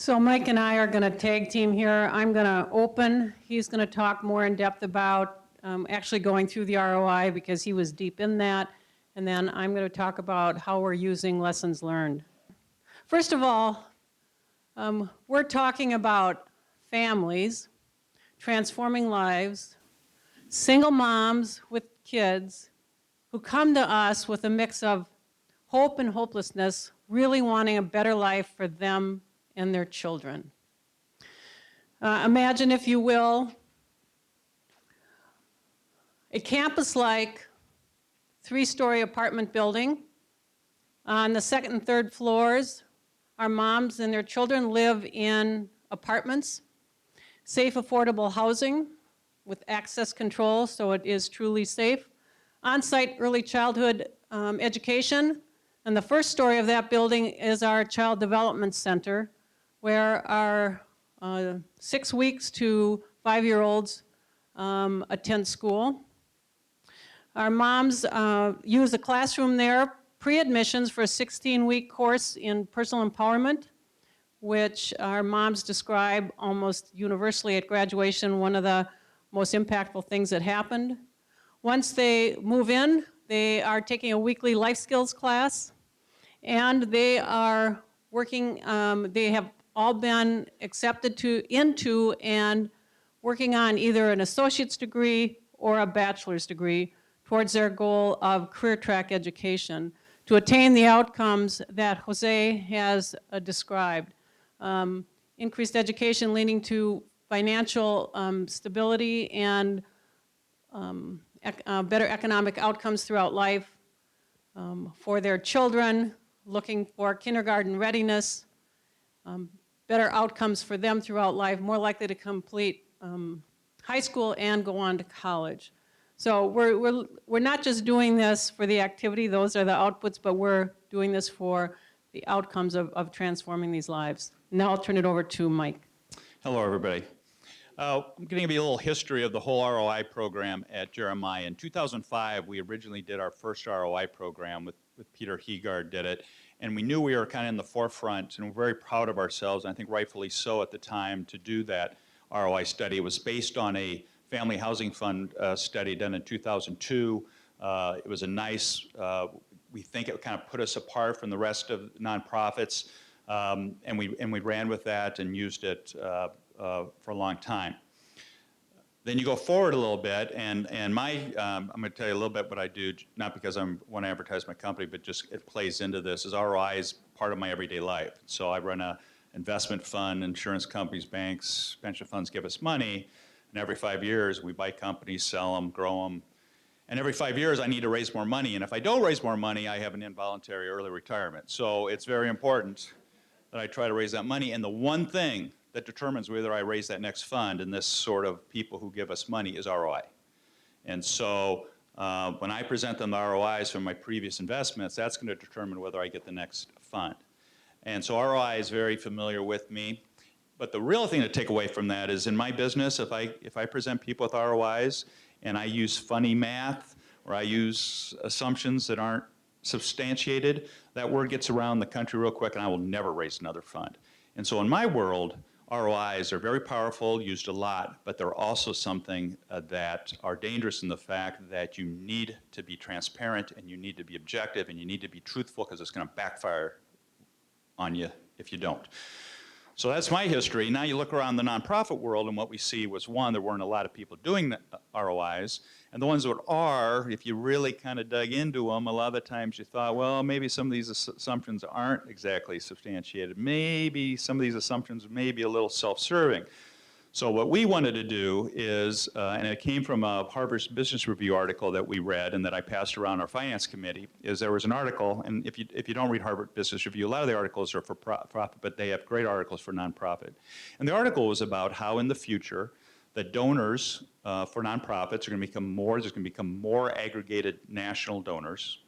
So Mike and I are going to tag team here. I'm going to open. He's going to talk more in depth about actually going through the ROI because he was deep in that. And then I'm going to talk about how we're using lessons learned. First of all, we're talking about families, transforming lives, single moms with kids who come to us with a mix of hope and hopelessness, really wanting a better life for them and their children. Imagine, if you will, a campus-like 3-story apartment building. On the second and third floors, our moms and their children live in apartments, safe, affordable housing with access control, so it is truly safe. On-site early childhood education, and the first story of that building is our Child Development Center, where our 6 weeks to 5-year-olds attend school. Our moms use a classroom there, pre-admissions for a 16-week course in personal empowerment, which our moms describe almost universally at graduation, one of the most impactful things that happened. Once they move in, they are taking a weekly life skills class, and they are working, they have all been accepted into and working on either an associate's degree or a bachelor's degree towards their goal of career track education to attain the outcomes that Jose has described. Increased education leading to financial stability and better economic outcomes throughout life for their children, looking for kindergarten readiness, better outcomes for them throughout life, more likely to complete high school and go on to college. So we're not just doing this for the activity, those are the outputs, but we're doing this for the outcomes of transforming these lives. Now I'll turn it over to Mike. Hello, everybody. I'm going to give you a little history of the whole ROI program at Jeremiah. In 2005, we originally did our first ROI program with Peter Heegard did it, and we knew we were kind of in the forefront, and we're very proud of ourselves, and I think rightfully so at the time, to do that ROI study. It was based on a Family Housing Fund study done in 2002. It was a nice, we think it kind of put us apart from the rest of nonprofits, and we ran with that and used it for a long time. Then you go forward a little bit, and I'm going to tell you a little bit what I do, not because I want to advertise my company, but just it plays into this, is ROI is part of my everyday life. So I run an investment fund, insurance companies, banks, pension funds give us money, and every 5 years we buy companies, sell them, grow them, and every 5 years I need to raise more money, and if I don't raise more money, I have an involuntary early retirement. So it's very important that I try to raise that money, and the one thing that determines whether I raise that next fund and this sort of people who give us money is ROI. And so when I present them the ROIs from my previous investments, that's going to determine whether I get the next fund. And so ROI is very familiar with me. But the real thing to take away from that is in my business, if I present people with ROIs and I use funny math or I use assumptions that aren't substantiated, that word gets around the country real quick and I will never raise another fund. And so in my world, ROIs are very powerful, used a lot, but they're also something that are dangerous in the fact that you need to be transparent and you need to be objective and you need to be truthful because it's going to backfire on you if you don't. So that's my history. Now you look around the nonprofit world and what we see was, one, there weren't a lot of people doing the ROIs, and the ones that are, if you really kind of dug into them, a lot of the times you thought, well, maybe some of these assumptions aren't exactly substantiated. Maybe some of these assumptions may be a little self-serving. So what we wanted to do is, and it came from a Harvard Business Review article that we read and that I passed around our finance committee, is there was an article, and if you don't read Harvard Business Review, a lot of the articles are for profit, but they have great articles for nonprofit. And the article was about how in the future the donors for nonprofits are going to become more, there's going to become more aggregated national donors,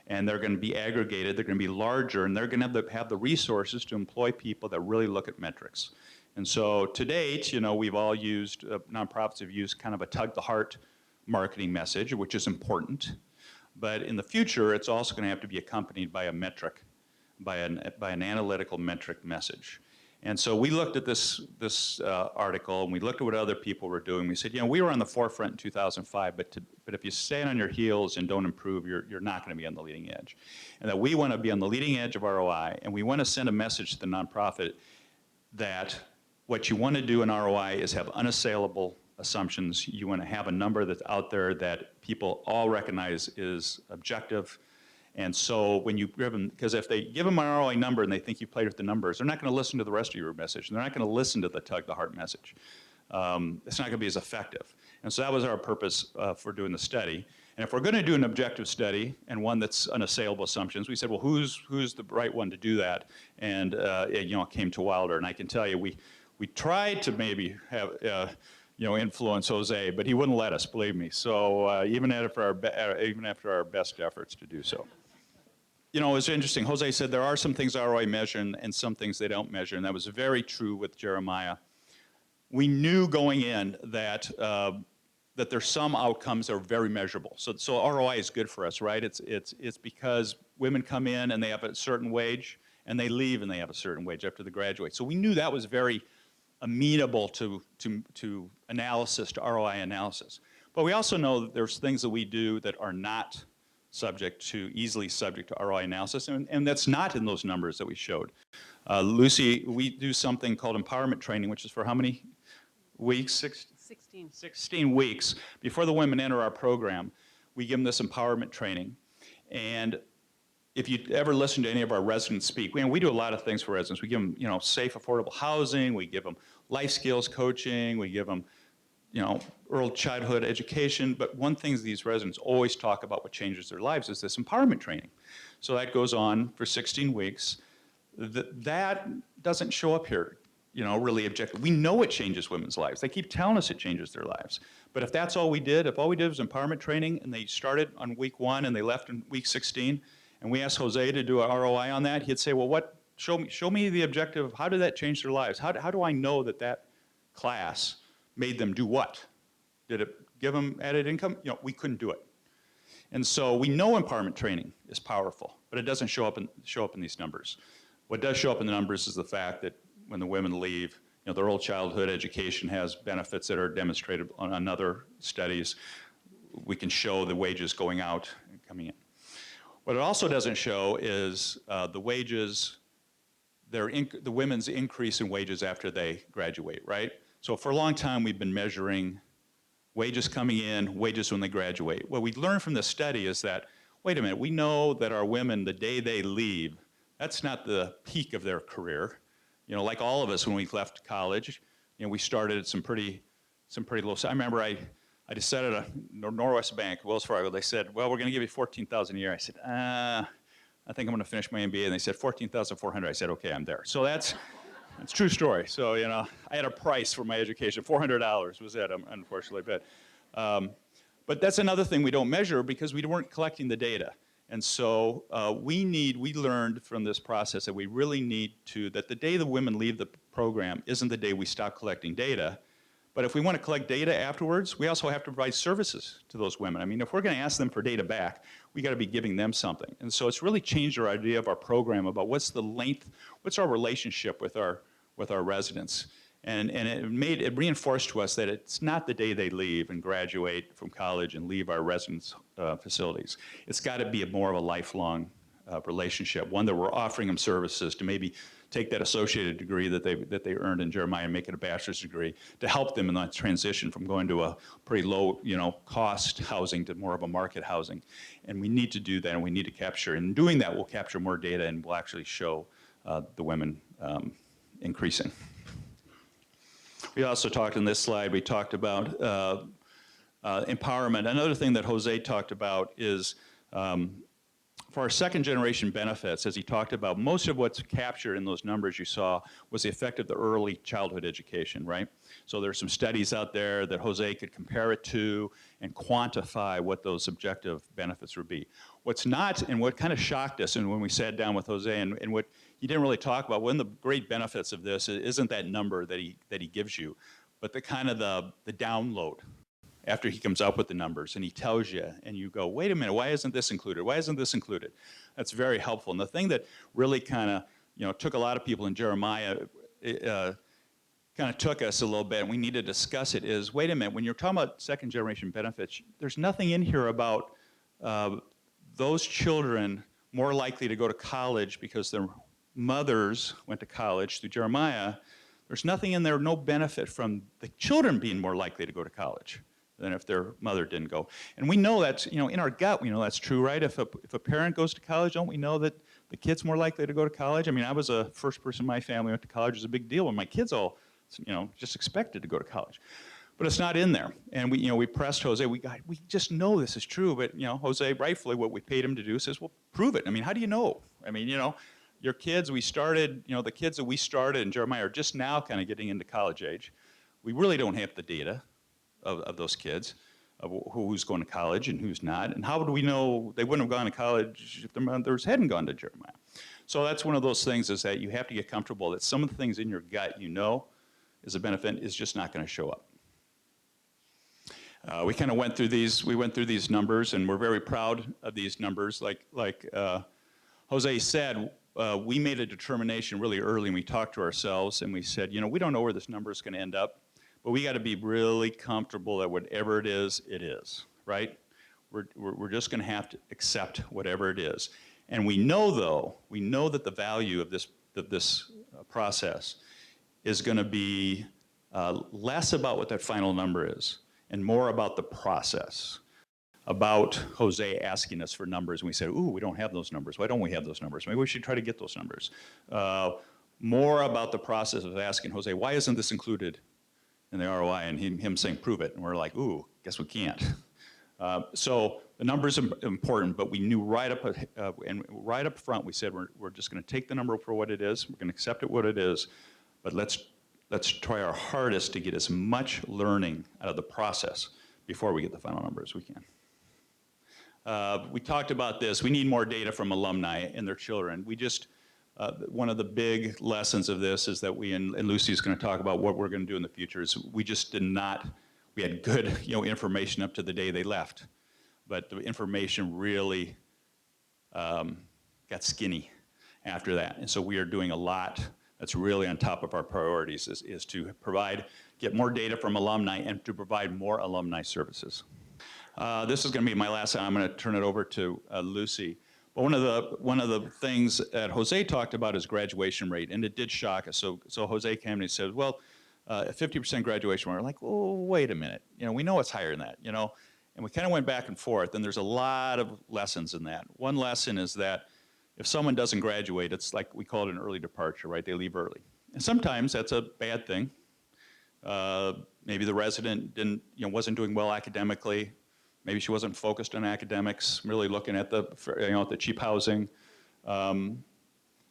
and they're going to be aggregated, they're going to be larger, and they're going to have the resources to employ people that really look at metrics. And so to date, you know, we've all used, nonprofits have used kind of a tug-the-heart marketing message, which is important. But in the future, it's also going to have to be accompanied by a metric, by an analytical metric message. And so we looked at this article, and we looked at what other people were doing. We said, we were on the forefront in 2005, but if you stand on your heels and don't improve, you're not going to be on the leading edge. And that we want to be on the leading edge of ROI, and we want to send a message to the nonprofit that what you want to do in ROI is have unassailable assumptions. You want to have a number that's out there that people all recognize is objective. And so when you give them, because if they give them an ROI number and they think you played with the numbers, they're not going to listen to the rest of your message. They're not going to listen to the tug-the-heart message. It's not going to be as effective. And so that was our purpose for doing the study. And if we're going to do an objective study and one that's unassailable assumptions, we said, well, who's the right one to do that? And it came to Wilder. And I can tell you, we tried to maybe have influence Jose, but he wouldn't let us, believe me. So even after our best efforts to do so. It was interesting. Jose said there are some things ROI measure and some things they don't measure, and that was very true with Jeremiah. We knew going in that there's some outcomes that are very measurable. So ROI is good for us, right? It's because women come in and they have a certain wage, and they leave and they have a certain wage after they graduate. So we knew that was very amenable to analysis, to ROI analysis. But we also know that there's things that we do that are not easily subject to ROI analysis, and that's not in those numbers that we showed. Lucy, we do something called empowerment training, which is for how many weeks? 16. 16 weeks before the women enter our program. We give them this empowerment training. And if you ever listen to any of our residents speak, we do a lot of things for residents. We give them, safe, affordable housing. We give them life skills coaching. We give them, early childhood education. But one thing these residents always talk about what changes their lives is this empowerment training. So that goes on for 16 weeks. That doesn't show up here, really objective. We know it changes women's lives. They keep telling us it changes their lives. But if that's all we did, if all we did was empowerment training and they started on week 1 and they left in week 16, and we asked Jose to do an ROI on that, he'd say, well, show me the objective. How did that change their lives? How do I know that class made them do what? Did it give them added income? We couldn't do it. And so we know empowerment training is powerful, but it doesn't show up in these numbers. What does show up in the numbers is the fact that when the women leave, their early childhood education has benefits that are demonstrated on other studies. We can show the wages going out and coming in. What it also doesn't show is the wages, the women's increase in wages after they graduate, right? So for a long time, we've been measuring wages coming in, wages when they graduate. What we learned from this study is that, wait a minute, we know that our women, the day they leave, that's not the peak of their career. Like all of us when we left college, we started at some pretty low. I remember I decided at Norwest Bank, Wells Fargo, they said, well, we're going to give you $14,000 a year. I said, I think I'm going to finish my MBA. And they said, $14,400. I said, okay, I'm there. So that's a true story. So, I had a price for my education. $400 was it, unfortunately. But that's another thing we don't measure because we weren't collecting the data. And so we learned from this process that we really need that the day the women leave the program isn't the day we stop collecting data. But if we want to collect data afterwards, we also have to provide services to those women. If we're going to ask them for data back, we got to be giving them something. And so it's really changed our idea of our program about what's our relationship with our residents. And it reinforced to us that it's not the day they leave and graduate from college and leave our residence facilities. It's got to be more of a lifelong relationship, one that we're offering them services to maybe take that associated degree that they earned in Jeremiah and make it a bachelor's degree to help them in that transition from going to a pretty low cost housing to more of a market housing. And we need to do that, and we need to capture. And in doing that, we'll capture more data and we'll actually show the women increasing. We also talked in this slide, we talked about empowerment. Another thing that Jose talked about is for our second generation benefits, as he talked about, most of what's captured in those numbers you saw was the effect of the early childhood education, right? So there's some studies out there that Jose could compare it to and quantify what those objective benefits would be. What's not, and what kind of shocked us, and when we sat down with Jose, and what he didn't really talk about, one of the great benefits of this isn't that number that he gives you, but the kind of the download after he comes up with the numbers and he tells you and you go, wait a minute, why isn't this included? Why isn't this included? That's very helpful. And the thing that really kind of took a lot of people in Jeremiah kind of took us a little bit, and we need to discuss it, is, wait a minute, when you're talking about second generation benefits, there's nothing in here about those children more likely to go to college because their mothers went to college through Jeremiah. There's nothing in there, no benefit from the children being more likely to go to college than if their mother didn't go. And we know that's, in our gut, we know that's true, right? If a parent goes to college, don't we know that the kid's more likely to go to college? I mean, I was a first person in my family who went to college. It was a big deal when my kids all, just expected to go to college. But it's not in there. And we pressed Jose, we just know this is true, but Jose, rightfully, what we paid him to do says, well, prove it. I mean, how do you know? I mean, your kids, we started, the kids that we started in Jeremiah are just now kind of getting into college age. We really don't have the data of those kids, of who's going to college and who's not. And how would we know they wouldn't have gone to college if their mothers hadn't gone to Jeremiah? So that's one of those things, is that you have to get comfortable that some of the things in your gut is a benefit is just not going to show up. We kind of went through these numbers, and we're very proud of these numbers. Like Jose said, we made a determination really early, and we talked to ourselves, and we said, we don't know where this number is going to end up, but we got to be really comfortable that whatever it is, right? We're just going to have to accept whatever it is. And we know, that the value of this process is going to be less about what that final number is and more about the process, about Jose asking us for numbers. And we said, ooh, we don't have those numbers. Why don't we have those numbers? Maybe we should try to get those numbers. More about the process of asking Jose, why isn't this included in the ROI? And him saying, prove it. And we're like, ooh, guess we can't. So the numbers are important, but we knew right up front, we said, we're just going to take the number for what it is. We're going to accept it what it is, but let's try our hardest to get as much learning out of the process before we get the final number as we can. We talked about this. We need more data from alumni and their children. We just, one of the big lessons of this is that and Lucy's going to talk about what we're going to do in the future, is we just we had good information up to the day they left, but the information really got skinny after that. And so we are doing a lot that's really on top of our priorities, is to get more data from alumni and to provide more alumni services. This is going to be my last time. I'm going to turn it over to Lucy. But one of the things that Jose talked about is graduation rate, and it did shock us. So Jose came and he said, well, 50% graduation rate. We're like, oh, wait a minute. We know it's higher than that. And we kind of went back and forth, and there's a lot of lessons in that. One lesson is that if someone doesn't graduate, it's like, we call it an early departure, right? They leave early. And sometimes that's a bad thing. Maybe the resident wasn't doing well academically. Maybe she wasn't focused on academics, really looking at the cheap housing. And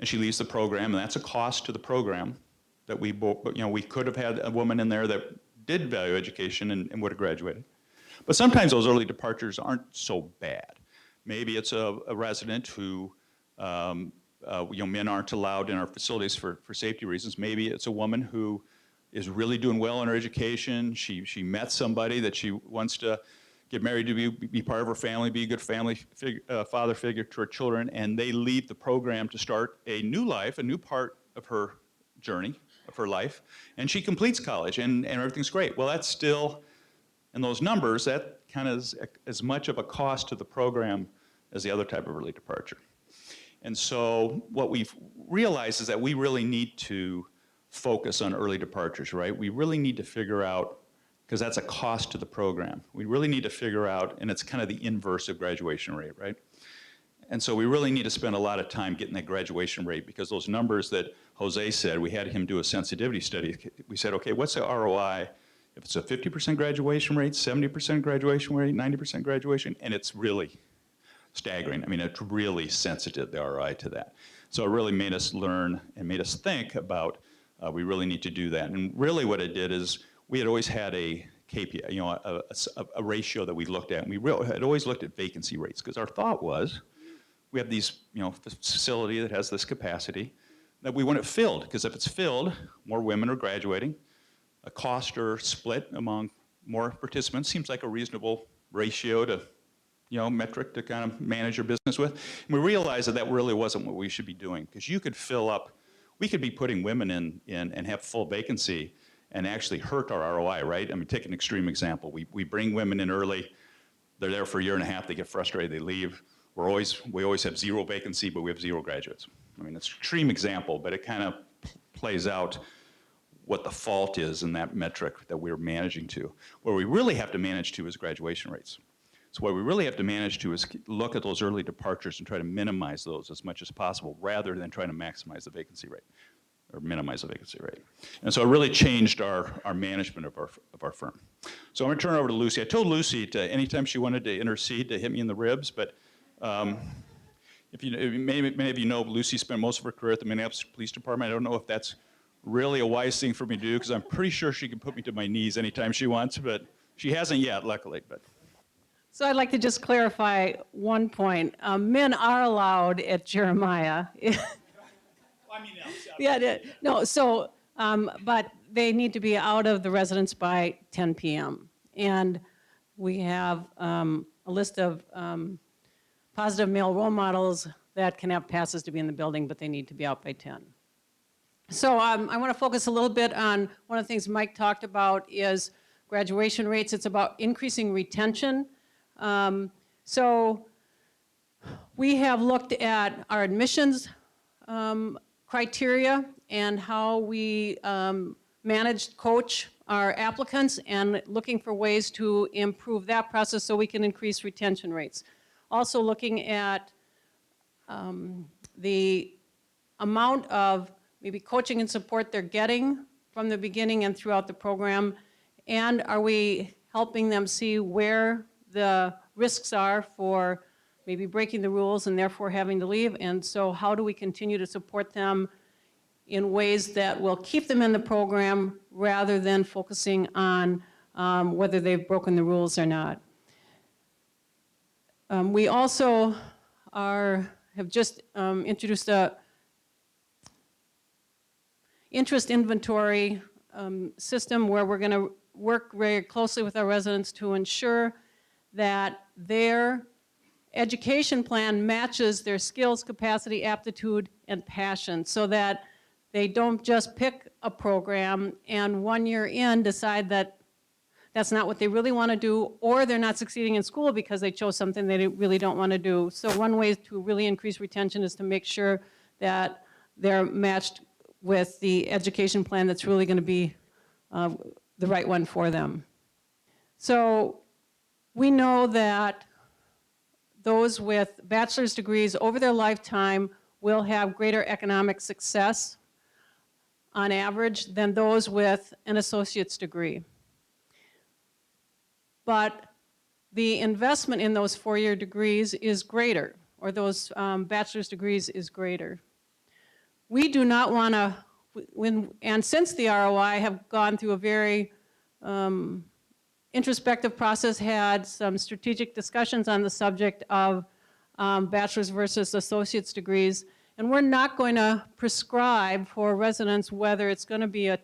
she leaves the program, and that's a cost to the program that we could have had a woman in there that did value education and would have graduated. But sometimes those early departures aren't so bad. Maybe it's a resident who men aren't allowed in our facilities for safety reasons. Maybe it's a woman who is really doing well in her education. She met somebody that she wants to get married to, be part of her family, be a good father figure to her children, and they leave the program to start a new life, a new part of her journey, of her life, and she completes college, and everything's great. Well, that's still, in those numbers, that kind of is as much of a cost to the program as the other type of early departure. And so what we've realized is that we really need to focus on early departures, right? We really need to figure out, because that's a cost to the program. We really need to figure out, and it's kind of the inverse of graduation rate, right? And so we really need to spend a lot of time getting that graduation rate, because those numbers that Jose said, we had him do a sensitivity study. We said, okay, what's the ROI if it's a 50% graduation rate, 70% graduation rate, 90% graduation? And it's really staggering. I mean, it's really sensitive, the ROI to that. So it really made us learn and made us think about, we really need to do that. And really what it did is, we had always had a KPI, a ratio that we looked at. And we had always looked at vacancy rates, because our thought was, we have these, facility that has this capacity, that we want it filled, because if it's filled, more women are graduating, a cost or split among more participants seems like a reasonable ratio to, metric to kind of manage your business with. And we realized that really wasn't what we should be doing, because you could fill up we could be putting women in and have full vacancy and actually hurt our ROI, right? I mean, take an extreme example. We bring women in early, they're there for a year and a half, they get frustrated, they leave. We always have zero vacancy, but we have zero graduates. I mean, it's an extreme example, but it kind of plays out what the fault is in that metric that we're managing to. Where we really have to manage to is graduation rates. So what we really have to manage to is look at those early departures and try to minimize those as much as possible rather than trying to maximize the vacancy rate or minimize the vacancy rate. And so it really changed our management of our firm. So I'm gonna turn it over to Lucy. I told Lucy to, anytime she wanted to intercede, to hit me in the ribs, but many of you know, Lucy spent most of her career at the Minneapolis Police Department. I don't know if that's really a wise thing for me to do because I'm pretty sure she can put me to my knees anytime she wants, but she hasn't yet, luckily. But. So I'd like to just clarify one point. Men are allowed at Jeremiah. Yeah, no, so, but they need to be out of the residence by 10 p.m. And we have a list of positive male role models that can have passes to be in the building, but they need to be out by 10. So I want to focus a little bit on one of the things Mike talked about is graduation rates. It's about increasing retention. So we have looked at our admissions criteria and how we coach our applicants and looking for ways to improve that process so we can increase retention rates. Also looking at the amount of maybe coaching and support they're getting from the beginning and throughout the program, and are we helping them see where the risks are for maybe breaking the rules and therefore having to leave, and so how do we continue to support them in ways that will keep them in the program rather than focusing on whether they've broken the rules or not. We also have just introduced a interest inventory system where we're going to work very closely with our residents to ensure that their education plan matches their skills, capacity, aptitude, and passion so that they don't just pick a program and 1 year in decide that that's not what they really want to do, or they're not succeeding in school because they chose something they really don't want to do. So one way to really increase retention is to make sure that they're matched with the education plan that's really going to be the right one for them. So we know that those with bachelor's degrees over their lifetime will have greater economic success on average than those with an associate's degree. But the investment in those four-year degrees is greater, or those bachelor's degrees is greater. We do not want to, and since the ROI have gone through a very introspective process, had some strategic discussions on the subject of bachelor's versus associate's degrees, and we're not going to prescribe for residents whether it's going to be a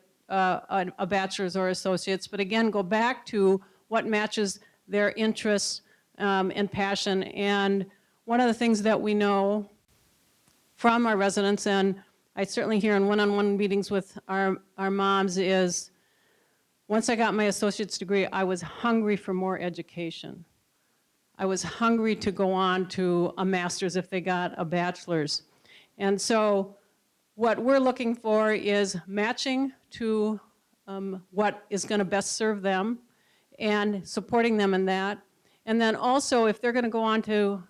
bachelor's or associate's, but again, go back to what matches their interests and passion. And one of the things that we know from our residents, and I certainly hear in one-on-one meetings with our moms, is once I got my associate's degree, I was hungry for more education. I was hungry to go on to a master's if they got a bachelor's. And so what we're looking for is matching to what is going to best serve them and supporting them in that. And then also, if they're going to go on to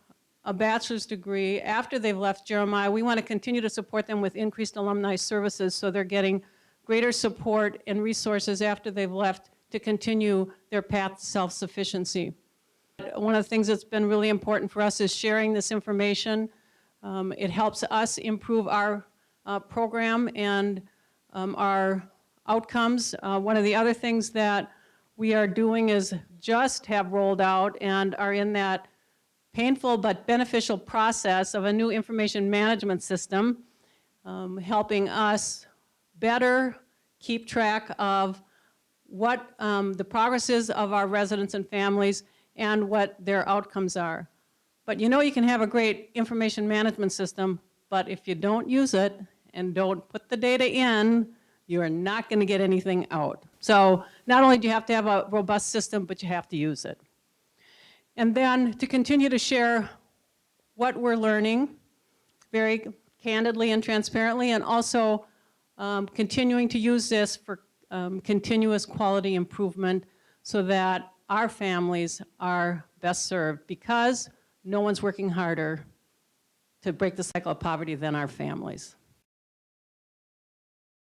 a bachelor's degree after they've left Jeremiah, we want to continue to support them with increased alumni services so they're getting greater support and resources after they've left to continue their path to self-sufficiency. One of the things that's been really important for us is sharing this information. It helps us improve our program and our outcomes. One of the other things that we are doing is just have rolled out and are in that painful but beneficial process of a new information management system, helping us better keep track of what the progress is of our residents and families and what their outcomes are. But you know you can have a great information management system, but if you don't use it and don't put the data in, you are not going to get anything out. So not only do you have to have a robust system, but you have to use it. And then to continue to share what we're learning very candidly and transparently, and also continuing to use this for continuous quality improvement so that our families are best served, because no one's working harder to break the cycle of poverty than our families.